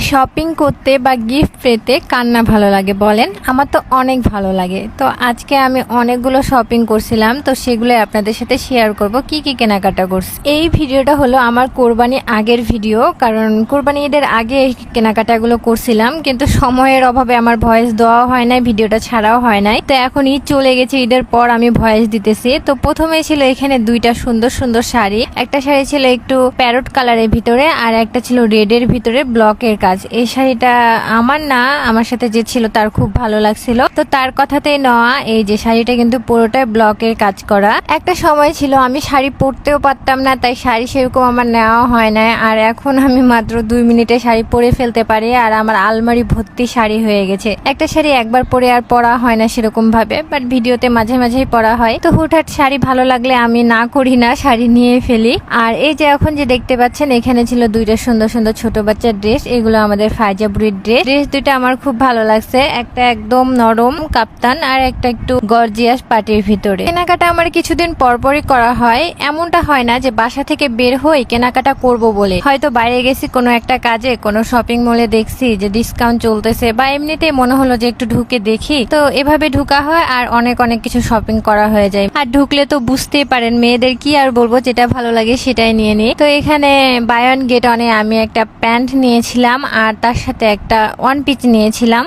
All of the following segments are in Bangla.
শপিং করতে বা গিফট পেতে কার না ভালো লাগে বলেন? আমার তো অনেক ভালো লাগে। তো আজকে আমি অনেকগুলো শপিং করছিলাম, তো সেগুলো আপনাদের সাথে শেয়ার করব কি কি কেনাকাটা করছি। এই ভিডিওটা হলো আমার কোরবানি আগের ভিডিও, কারণ কোরবানি ঈদের আগে এই কেনাকাটাগুলো করছিলাম, কিন্তু সময়ের অভাবে আমার ভয়েস দেওয়া হয় নাই, ভিডিওটা ছাড়াও হয় নাই। তো এখন ঈদ চলে গেছে, ঈদের পর আমি ভয়েস দিতেছি। তো প্রথমে ছিল এখানে দুইটা সুন্দর সুন্দর শাড়ি। একটা শাড়ি ছিল একটু প্যারট কালারের ভিতরে, আর একটা ছিল রেডের ভিতরে ব্লকের কাজ। এই শাড়িটা আমার না, আমার সাথে যে ছিল তার খুব ভালো লাগছিল, তো তার কথাতেই নেওয়া। এই যে শাড়িটা কিন্তু পুরোটাই ব্লকের কাজ করা। একটা সময় ছিল আমি শাড়ি পরতেও পারতাম না, তাই শাড়ি সেরকম আমার নেওয়া হয় না। আর এখন আমি মাত্র 2 মিনিটে শাড়ি পরে ফেলতে পারি, আর আমার আলমারি ভর্তি শাড়ি হয়ে গেছে। একটা শাড়ি একবার পরে আর পরা হয় না সেরকম ভাবে, বাট ভিডিওতে মাঝে মাঝেই পরা হয়। তো হুটহাট শাড়ি ভালো লাগলে আমি না করি না, শাড়ি নিয়ে ফেলি। আর এই যে এখন যে দেখতে পাচ্ছেন, এখানে ছিল দুইটা সুন্দর সুন্দর ছোট বাচ্চার ড্রেস। এগুলো আমাদের ফাইজাবুরির ড্রেস দুইটা আমার খুব ভালো লাগছে। একটা একদম নরম কাপ্তান, আর একটা একটু গর্জিয়াস পাটির ভিতরে। কেনাকাটা আমার কিছুদিন পরপরই করা হয়, এমনটা হয় না যে বাসা থেকে বের হই কেনাকাটা করব বলে। হয়তো বাইরে গেছি কোনো একটা কাজে, কোনো শপিং মলে দেখছি যে ডিসকাউন্ট চলতেছে, বা এমনিতেই মনে হলো যে একটু ঢুকে দেখি, তো এভাবে ঢুকা হয় আর অনেক অনেক কিছু শপিং করা হয়ে যায়। আর ঢুকলে তো বুঝতেই পারেন মেয়েদের কি আর বলবো, যেটা ভালো লাগে সেটাই নিয়ে নিই। তো এখানে বাই ওয়ান গেট ওয়ানে আমি একটা প্যান্ট নিয়েছিলাম, আর তার সাথে একটা ওয়ান পিস নিয়েছিলাম।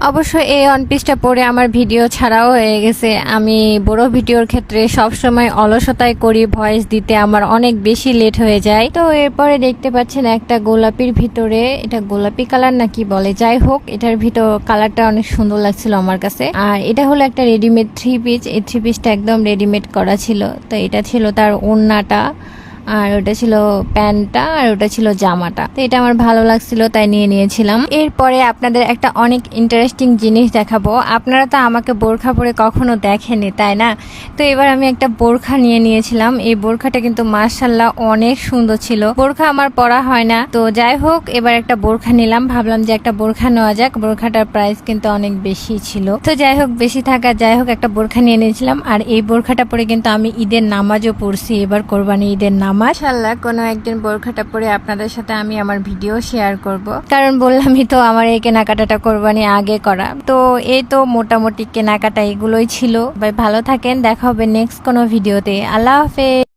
অবশ্য এই ওয়ান পিসটা পরে আমার ভিডিও ছাড়াও হয়ে গেছে। আমি বড় ভিডিওর ক্ষেত্রে সবসময় অলসতাই করি, ভয়েস দিতে আমার অনেক বেশি লেট হয়ে যায়। তো এরপরে দেখতে পাচ্ছেন একটা গোলাপির ভিতরে, এটা গোলাপি কালার নাকি বলে, যাই হোক এটার ভিতর কালারটা অনেক সুন্দর লাগছিল আমার কাছে। আর এটা হলো একটা রেডিমেড 3 পিস। এই 3 পিসটা একদম রেডিমেড করা ছিল। তো এটা ছিল তার ওড়নাটা, আর ওটা ছিল প্যান্টটা, আর ওটা ছিল জামাটা। তো এটা আমার ভালো লাগছিল তাই নিয়ে নিয়েছিলাম। এরপরে আপনাদের একটা অনেক ইন্টারেস্টিং জিনিস দেখাবো। আপনারা তো আমাকে বোরখা পরে কখনো দেখেনি, তাই না? তো এবার আমি একটা বোরখা নিয়ে নিয়েছিলাম। এই বোরখাটা কিন্তু মাশাআল্লাহ অনেক সুন্দর ছিল। বোরখা আমার পরা হয় না, তো যাই হোক এবার একটা বোরখা নিলাম। ভাবলাম যে একটা বোরখা নেওয়া যাক, বোরখাটার প্রাইস কিন্তু অনেক বেশি ছিল। তো যাই হোক বেশি থাকা যাই হোক, একটা বোরখা নিয়ে নিয়েছিলাম। আর এই বোরখাটা পরে কিন্তু আমি ঈদের নামাজও পড়ছি, এবার কোরবানি ঈদের নামাজ। মাশাআল্লাহ কোনো একদিন বোরখাটা পরে আপনাদের সাথে আমি আমার ভিডিও শেয়ার করব, কারণ বললামই তো আমার এই কেনাকাটাটা কোরবানি আগে করা। তো এই তো মোটামুটি কেনাকাটা এগুলোই ছিল। ভাই ভালো থাকেন, দেখা হবে নেক্সট কোনো ভিডিওতে। আল্লাহ হাফেজ।